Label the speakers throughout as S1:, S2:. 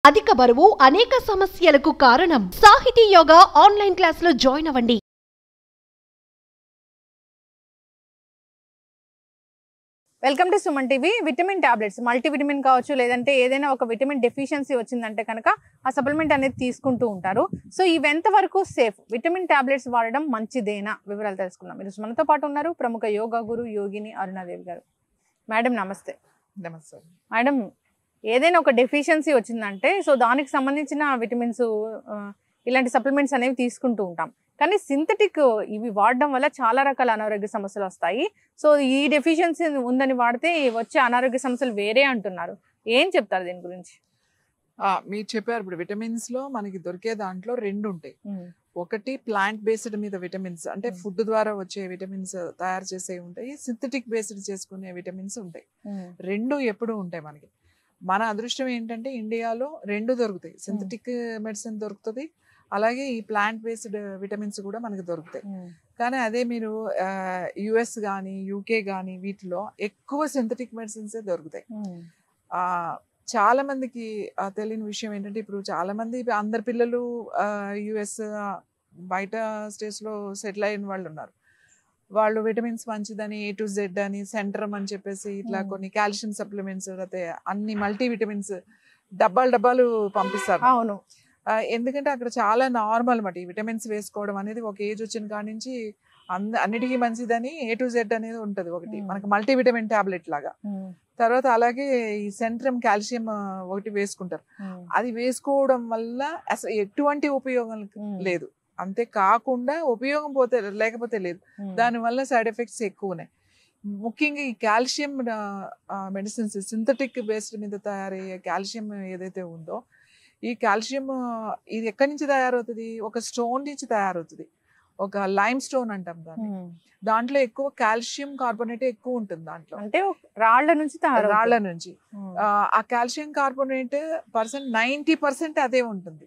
S1: అధిక బరువు అనేక సమస్యలకు కారణం. సాహితీ యోగా ఆన్లైన్ క్లాసులో జాయిన్ అవ్వండి.
S2: Welcome to Suman TV. Vitamin tablets multivitamin కావచ్చు, లేదంటే ఏదైనా ఒక విటమిన్ డెఫిషియన్సీ వచ్చిందంటే కనుక ఆ సప్లిమెంట్ అనేది తీసుకుంటూ ఉంటారు. సో ఇవి ఎంతవరకు సేఫ్? విటమిన్ టాబ్లెట్స్ వాడడం మంచిదేనా? వివరాలు తెలుసుకుందాం. ఈరోజు మనతో పాటు ఉన్నారు ప్రముఖ యోగా గురు యోగిని అరుణాదేవి గారు. మేడం నమస్తే.
S3: నమస్తే
S2: మేడం, ఏదైనా ఒక డెఫిషియన్సీ వచ్చిందంటే సో దానికి సంబంధించిన విటమిన్స్ ఇలాంటి సప్లిమెంట్స్ అనేవి తీసుకుంటూ ఉంటాం. కానీ సింథటిక్ ఇవి వాడడం వల్ల చాలా రకాల అనారోగ్య సమస్యలు వస్తాయి. సో ఈ డెఫిషియన్సీ ఉందని వాడితే వచ్చే అనారోగ్య సమస్యలు వేరే అంటున్నారు. ఏం చెప్తారు దీని గురించి?
S3: మీరు చెప్పారు, ఇప్పుడు విటమిన్స్ లో మనకి దొరికే దాంట్లో రెండు ఉంటాయి. ఒకటి ప్లాంట్ బేస్డ్ మీద విటమిన్స్, అంటే ఫుడ్ ద్వారా వచ్చే విటమిన్స్ తయారు చేసే ఉంటాయి. సింథటిక్ బేస్డ్ చేసుకునే విటమిన్స్ ఉంటాయి. రెండు ఎప్పుడు ఉంటాయి మనకి. మన అదృష్టం ఏంటంటే ఇండియాలో రెండు దొరుకుతాయి. సింథటిక్ మెడిసిన్ దొరుకుతుంది, అలాగే ఈ ప్లాంట్ బేస్డ్ విటమిన్స్ కూడా మనకి దొరుకుతాయి. కానీ అదే మీరు యుఎస్ కానీ యూకే కానీ వీటిలో ఎక్కువ సింథటిక్ మెడిసిన్సే దొరుకుతాయి. చాలా మందికి తెలియని విషయం ఏంటంటే, ఇప్పుడు చాలా మంది అందరి పిల్లలు యుఎస్ బయట స్టేట్స్ లో సెటిల్ అయిన వాళ్ళు ఉన్నారు. వాళ్ళు విటమిన్స్ మంచిదని A to Z అని సెంట్రమ్ అని చెప్పేసి ఇట్లా కొన్ని కాల్షియం సప్లిమెంట్స్ అయితే అన్ని మల్టీ విటమిన్స్ డబ్బాలు పంపిస్తారు.
S2: అవును,
S3: ఎందుకంటే అక్కడ చాలా నార్మల్ అన్నమాట ఈ విటమిన్స్ వేసుకోవడం అనేది. ఒక ఏజ్ వచ్చిన కాడి నుంచి అన్నిటికీ మంచిదని A to Z అనేది ఉంటుంది ఒకటి, మనకి మల్టీ విటమిన్ టాబ్లెట్ లాగా. తర్వాత అలాగే ఈ సెంట్రమ్ కాల్షియం ఒకటి వేసుకుంటారు. అది వేసుకోవడం వల్ల అసలు ఎటువంటి ఉపయోగం లేదు. అంతే కాకుండా ఉపయోగం లేకపోతే లేదు, దానివల్ల సైడ్ ఎఫెక్ట్స్ ఎక్కువ ఉన్నాయి. ముఖ్యంగా ఈ కాల్షియం మెడిసిన్స్ సింథటిక్ బేస్డ్ మీద తయారయ్యే కాల్షియం ఏదైతే ఉందో, ఈ కాల్షియం ఇది ఎక్కడి నుంచి తయారవుతుంది? ఒక స్టోన్ నుంచి తయారవుతుంది. ఒక లైమ్ స్టోన్ అంటాం దాన్ని. దాంట్లో ఎక్కువ కాల్షియం కార్బోనేట్ ఎక్కువ ఉంటుంది. దాంట్లో
S2: అంటే రాళ్ల
S3: నుంచి ఆ కాల్షియం కార్బోనేట్ 90% అదే ఉంటుంది.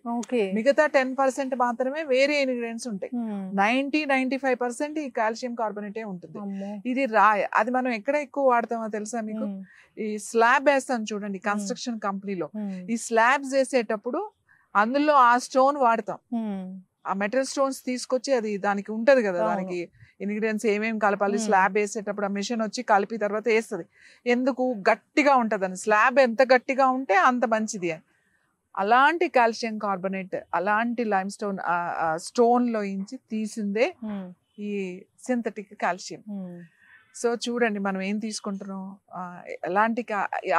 S3: మిగతా 10% మాత్రమే వేరే ఇంగ్రీడియంట్స్ ఉంటాయి. 90-95% ఈ కాల్షియం కార్బోనేటే ఉంటుంది. ఇది అది మనం ఎక్కడ ఎక్కువ వాడతామో తెలుసా మీకు? ఈ స్లాబ్ వేస్తాం చూడండి కన్స్ట్రక్షన్ కంపెనీలో. ఈ స్లాబ్స్ వేసేటప్పుడు అందులో ఆ స్టోన్ వాడతాం. ఆ మెటల్ స్టోన్స్ తీసుకొచ్చి అది దానికి ఉంటది కదా, దానికి ఇంగ్రీడియంట్స్ ఏమేమి కలపాలి, స్లాబ్ వేసేటప్పుడు ఆ మిషన్ వచ్చి కలిపి తర్వాత వేస్తుంది. ఎందుకు? గట్టిగా ఉంటుంది అని. స్లాబ్ ఎంత గట్టిగా ఉంటే అంత మంచిది అని. అలాంటి కాల్షియం కార్బోనేట్, అలాంటి లైమ్ స్టోన్ స్టోన్ లో ఇంచి తీసిందే ఈ సింథటిక్ కాల్షియం. సో చూడండి మనం ఏం తీసుకుంటున్నాం. ఎలాంటి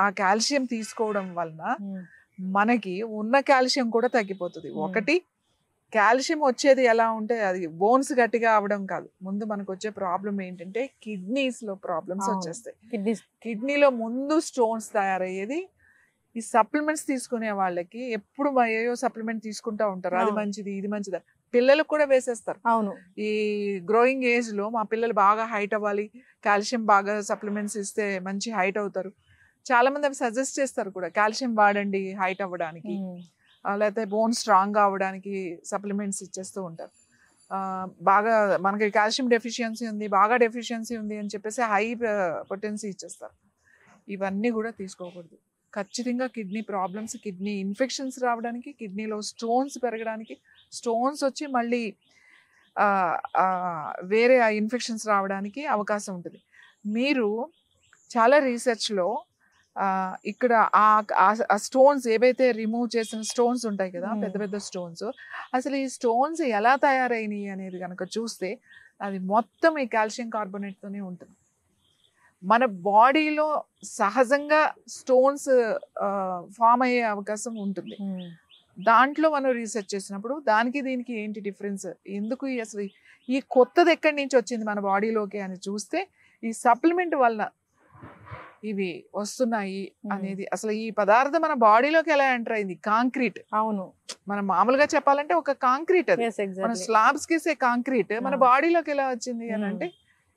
S3: ఆ కాల్షియం తీసుకోవడం వలన మనకి ఉన్న కాల్షియం కూడా తగ్గిపోతుంది. ఒకటి, కాల్షియం వచ్చేది ఎలా ఉంటే అది బోన్స్ గట్టిగా అవడం కాదు. ముందు మనకు వచ్చే ప్రాబ్లం ఏంటంటే కిడ్నీస్ లో ప్రాబ్లమ్స్ వచ్చేస్తాయి. కిడ్నీలో ముందు స్టోన్స్ తయారయ్యేది ఈ సప్లిమెంట్స్ తీసుకునే వాళ్ళకి. ఎప్పుడు ఏయో సప్లిమెంట్ తీసుకుంటా ఉంటారు, అది మంచిది ఇది మంచిది. పిల్లలకు కూడా వేసేస్తారు.
S2: అవును,
S3: ఈ గ్రోయింగ్ ఏజ్ లో మా పిల్లలు బాగా హైట్ అవ్వాలి, కాల్షియం బాగా సప్లిమెంట్స్ ఇస్తే మంచి హైట్ అవుతారు. చాలా మంది అవి సజెస్ట్ చేస్తారు కూడా, కాల్షియం వాడండి హైట్ అవ్వడానికి, లేకపోతే బోన్ స్ట్రాంగ్ అవ్వడానికి సప్లిమెంట్స్ ఇచ్చేస్తూ ఉంటారు. బాగా మనకి కాల్షియం డెఫిషియన్సీ ఉంది, బాగా డెఫిషియన్సీ ఉంది అని చెప్పేసి హై పొటెన్సీ ఇచ్చేస్తారు. ఇవన్నీ కూడా తీసుకోకూడదు. ఖచ్చితంగా కిడ్నీ ప్రాబ్లమ్స్, కిడ్నీ ఇన్ఫెక్షన్స్ రావడానికి, కిడ్నీలో స్టోన్స్ పెరగడానికి, స్టోన్స్ వచ్చి మళ్ళీ వేరే ఇన్ఫెక్షన్స్ రావడానికి అవకాశం ఉంటుంది. మీరు చాలా రీసెర్చ్లో ఇక్కడ ఆ స్టోన్స్ ఏవైతే రిమూవ్ చేసిన స్టోన్స్ ఉంటాయి కదా, పెద్ద పెద్ద స్టోన్స్, అసలు ఈ స్టోన్స్ ఎలా తయారైనవి అనేది కనుక చూస్తే అది మొత్తం ఈ కాల్షియం కార్బోనేట్తోనే ఉంటుంది. మన బాడీలో సహజంగా స్టోన్స్ ఫామ్ అయ్యే అవకాశం ఉంటుంది. దాంట్లో మనం రీసెర్చ్ చేసినప్పుడు దానికి దీనికి ఏంటి డిఫరెన్స్, ఎందుకు అసలు ఈ కొత్తది ఎక్కడి నుంచి వచ్చింది మన బాడీలోకి అని చూస్తే ఈ సప్లిమెంట్ వలన ఇవి వస్తున్నాయి అనేది. అసలు ఈ పదార్థం మన బాడీలోకి ఎలా ఎంటర్ అయింది? కాంక్రీట్.
S2: అవును,
S3: మనం మామూలుగా చెప్పాలంటే ఒక కాంక్రీట్, అది మన స్లాబ్స్ కి కాంక్రీట్ మన బాడీలోకి ఎలా వచ్చింది అని అంటే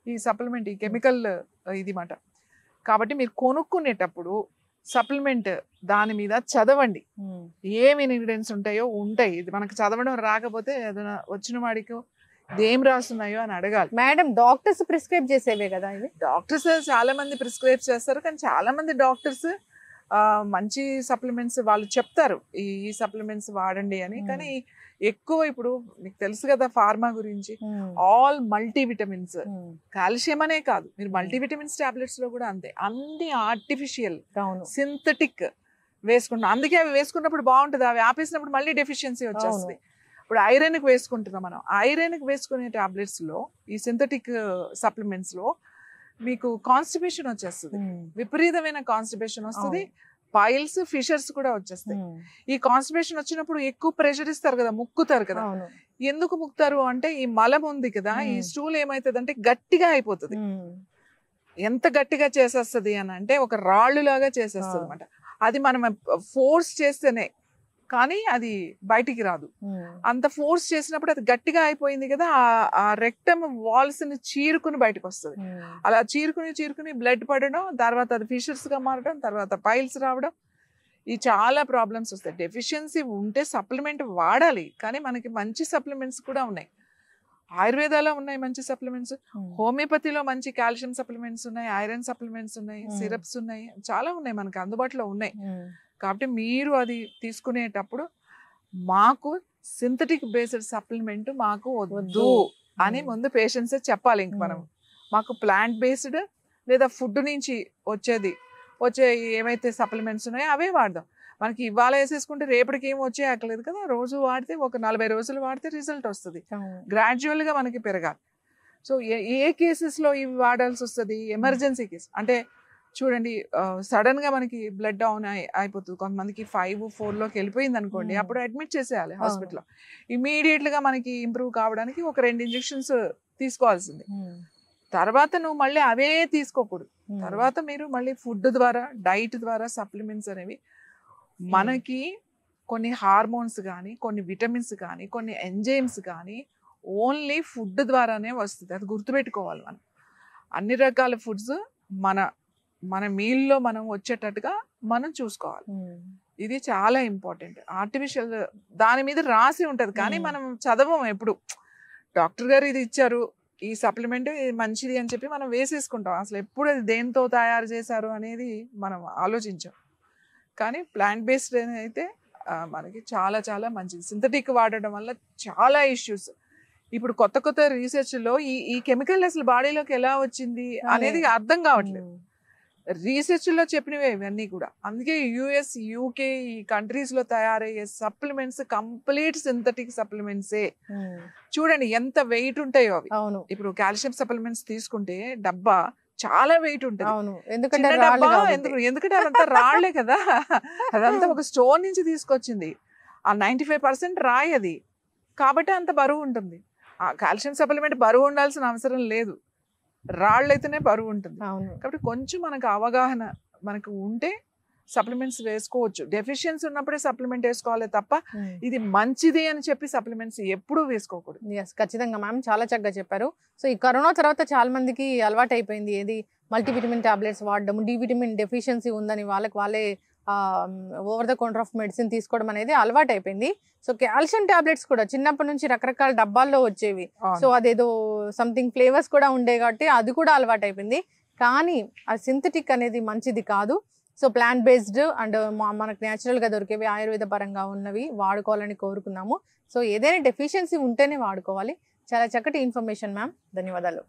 S3: ఈ సప్లిమెంట్, ఈ కెమికల్ ఇది మాట. కాబట్టి మీరు కొనుక్కునేటప్పుడు సప్లిమెంట్ దాని మీద చదవండి, ఏమి ఇంగ్రీడియంట్స్ ఉంటాయి. ఇది మనకు చదవడం రాకపోతే ఏదైనా వచ్చిన వాడికి ఏం రాస్తున్నాయో అని అడగాలి.
S2: మేడం, డాక్టర్స్ ప్రిస్క్రైబ్ చేసేవే కదా ఇవి?
S3: డాక్టర్స్ చాలా మంది ప్రిస్క్రైబ్ చేస్తారు, కానీ చాలా మంది డాక్టర్స్ మంచి సప్లిమెంట్స్ వాళ్ళు చెప్తారు, ఈ సప్లిమెంట్స్ వాడండి అని. కానీ ఎక్కువ ఇప్పుడు మీకు తెలుసు కదా ఫార్మా గురించి, ఆల్ మల్టీవిటమిన్స్, కాల్షియం అనే కాదు, మీరు మల్టీవిటమిన్స్ టాబ్లెట్స్ లో కూడా అంతే, అన్ని ఆర్టిఫిషియల్ సింథటిక్ వేసుకుంటాం. అందుకే అవి వేసుకున్నప్పుడు బాగుంటుంది, అవి ఆపేసినప్పుడు మళ్ళీ డెఫిషియన్సీ వచ్చేస్తుంది. ఇప్పుడు ఐరన్కి వేసుకుంటున్నాం మనం, ఐరన్కి వేసుకునే టాబ్లెట్స్ లో ఈ సింథటిక్ సప్లిమెంట్స్ లో మీకు కాన్స్టిపేషన్ వచ్చేస్తుంది, విపరీతమైన కాన్స్టిపేషన్ వస్తుంది, పైల్స్ ఫిషర్స్ కూడా వచ్చేస్తాయి. ఈ కాన్స్టిపేషన్ వచ్చినప్పుడు ఎక్కువ ప్రెషర్ ఇస్తారు కదా, ముక్కుతారు కదా. ఎందుకు ముక్కుతారు అంటే ఈ మలం ఉంది కదా, ఈ స్టూల్ ఏమైతుంది అంటే గట్టిగా అయిపోతుంది. ఎంత గట్టిగా చేసేస్తుంది అని అంటే ఒక రాళ్ళు లాగా చేసేస్తుంది అనమాట. అది మనం ఫోర్స్ చేస్తేనే కానీ అది బయటికి రాదు. అంత ఫోర్స్ చేసినప్పుడు అది గట్టిగా అయిపోయింది కదా, ఆ రెక్టమ్ వాల్స్ ని చీరుకుని బయటకు వస్తుంది. అలా చీరుకుని బ్లడ్ పడడం, తర్వాత అది ఫిషర్స్ గా మారడం, తర్వాత పైల్స్ రావడం, ఈ చాలా ప్రాబ్లమ్స్ వస్తాయి. డెఫిషియన్సీ ఉంటే సప్లిమెంట్ వాడాలి, కానీ మనకి మంచి సప్లిమెంట్స్ కూడా ఉన్నాయి. ఆయుర్వేదాలో ఉన్నాయి మంచి సప్లిమెంట్స్, హోమియోపతిలో మంచి కాల్షియం సప్లిమెంట్స్ ఉన్నాయి, ఐరన్ సప్లిమెంట్స్ ఉన్నాయి, సిరప్స్ ఉన్నాయి, చాలా ఉన్నాయి మనకి అందుబాటులో ఉన్నాయి. కాబట్టి మీరు అది తీసుకునేటప్పుడు మాకు సింథటిక్ బేస్డ్ సప్లిమెంట్ మాకు వద్దు అని ముందు పేషెంట్స్ చెప్పాలి. ఇంక మనం మాకు ప్లాంట్ బేస్డ్ లేదా ఫుడ్ నుంచి వచ్చే ఏమైతే సప్లిమెంట్స్ ఉన్నాయో అవే వాడదాం. మనకి ఇవాళ వేసేసుకుంటే రేపటికి ఏం వచ్చే అక్కలేదు కదా, రోజు వాడితే ఒక 40 రోజులు వాడితే రిజల్ట్ వస్తుంది. గ్రాడ్యువల్గా మనకి పెరగాలి. సో ఏ కేసెస్లో ఇవి వాడాల్సి వస్తుంది? ఎమర్జెన్సీ కేసు అంటే చూడండి, సడన్ గా మనకి బ్లడ్ డౌన్ అయిపోతుంది, కొంతమందికి 5-4లోకి వెళ్ళిపోయింది అనుకోండి, అప్పుడు అడ్మిట్ చేసేయాలి హాస్పిటల్లో. ఇమీడియట్ గా మనకి ఇంప్రూవ్ కావడానికి ఒక 2 ఇంజెక్షన్స్ తీసుకోవాల్సింది. తర్వాత నువ్వు మళ్ళీ అవే తీసుకోకూడదు. తర్వాత మీరు మళ్ళీ ఫుడ్ ద్వారా, డైట్ ద్వారా సప్లిమెంట్స్ అనేవి మనకి కొన్ని హార్మోన్స్ కానీ, కొన్ని విటమిన్స్ కానీ, కొన్ని ఎంజైమ్స్ కానీ ఓన్లీ ఫుడ్ ద్వారానే వస్తుంది. అది గుర్తుపెట్టుకోవాలి. మనం అన్ని రకాల ఫుడ్స్ మన మీల్లో మనం వచ్చేటట్టుగా మనం చూసుకోవాలి. ఇది చాలా ఇంపార్టెంట్. ఆర్టిఫిషియల్ దాని మీద రాసి ఉంటది కానీ మనం చదవం. ఎప్పుడు డాక్టర్ గారు ఇది ఇచ్చారు, ఈ సప్లిమెంట్ మంచిది అని చెప్పి మనం వేసేసుకుంటాం. అసలు ఎప్పుడు అది దేంతో తయారు చేశారు అనేది మనం ఆలోచించాం. కానీ ప్లాంట్ బేస్డ్ అయితే మనకి చాలా చాలా మంచిది. సింథటిక్ వాడడం వల్ల చాలా ఇష్యూస్. ఇప్పుడు కొత్త రీసెర్చ్లో ఈ కెమికల్ అసలు బాడీలోకి ఎలా వచ్చింది అనేది అర్థం కావట్లేదు. రీసెర్చ్లో చెప్పినవే ఇవన్నీ కూడా. అందుకే యుఎస్, యూకే ఈ కంట్రీస్లో తయారయ్యే సప్లిమెంట్స్ కంప్లీట్ సింథటిక్ సప్లిమెంట్సే. చూడండి ఎంత వెయిట్ ఉంటాయో అవి. ఇప్పుడు కాల్షియం సప్లిమెంట్స్ తీసుకుంటే డబ్బా చాలా వెయిట్ ఉంటుంది. ఎందుకంటే అదంతా రాళ్లే కదా, అదంతా ఒక స్టోన్ నుంచి తీసుకొచ్చింది. ఆ 95% రాయి అది, కాబట్టి అంత బరువు ఉంటుంది. ఆ కాల్షియం సప్లిమెంట్ బరువు ఉండాల్సిన అవసరం లేదు, రాళ్ళైతేనే బరువు ఉంటుంది. కాబట్టి కొంచెం మనకు అవగాహన మనకు ఉంటే సప్లిమెంట్స్ వేసుకోవచ్చు. డెఫిషియన్సీ ఉన్నప్పుడే సప్లిమెంట్ వేసుకోవాలి తప్ప ఇది మంచిది అని చెప్పి సప్లిమెంట్స్ ఎప్పుడూ వేసుకోకూడదు.
S2: ఖచ్చితంగా మ్యామ్, చాలా చక్కగా చెప్పారు. సో ఈ కరోనా తర్వాత చాలా మందికి అలవాటు అయిపోయింది ఏది మల్టీవిటమిన్ టాబ్లెట్స్ వాడడం, డి విటమిన్ డెఫిషియన్సీ ఉందని వాళ్ళే over the counter of medicine తీసుకోవడం అనేది అలవాటు అయిపోయింది. సో కాల్షియం టాబ్లెట్స్ కూడా చిన్నప్పటి నుంచి రకరకాల డబ్బాల్లో వచ్చేవి. సో అదేదో సంథింగ్ ఫ్లేవర్స్ కూడా ఉండే కాబట్టి అది కూడా అలవాటు అయిపోయింది. కానీ ఆ సింథటిక్ అనేది మంచిది కాదు. సో ప్లాంట్ బేస్డ్ అండ్ మనకు న్యాచురల్గా దొరికేవి ఆయుర్వేద పరంగా ఉన్నవి వాడుకోవాలని కోరుకున్నాము. సో ఏదైనా డెఫిషియన్సీ ఉంటేనే వాడుకోవాలి. చాలా చక్కటి ఇన్ఫర్మేషన్ మ్యామ్, ధన్యవాదాలు.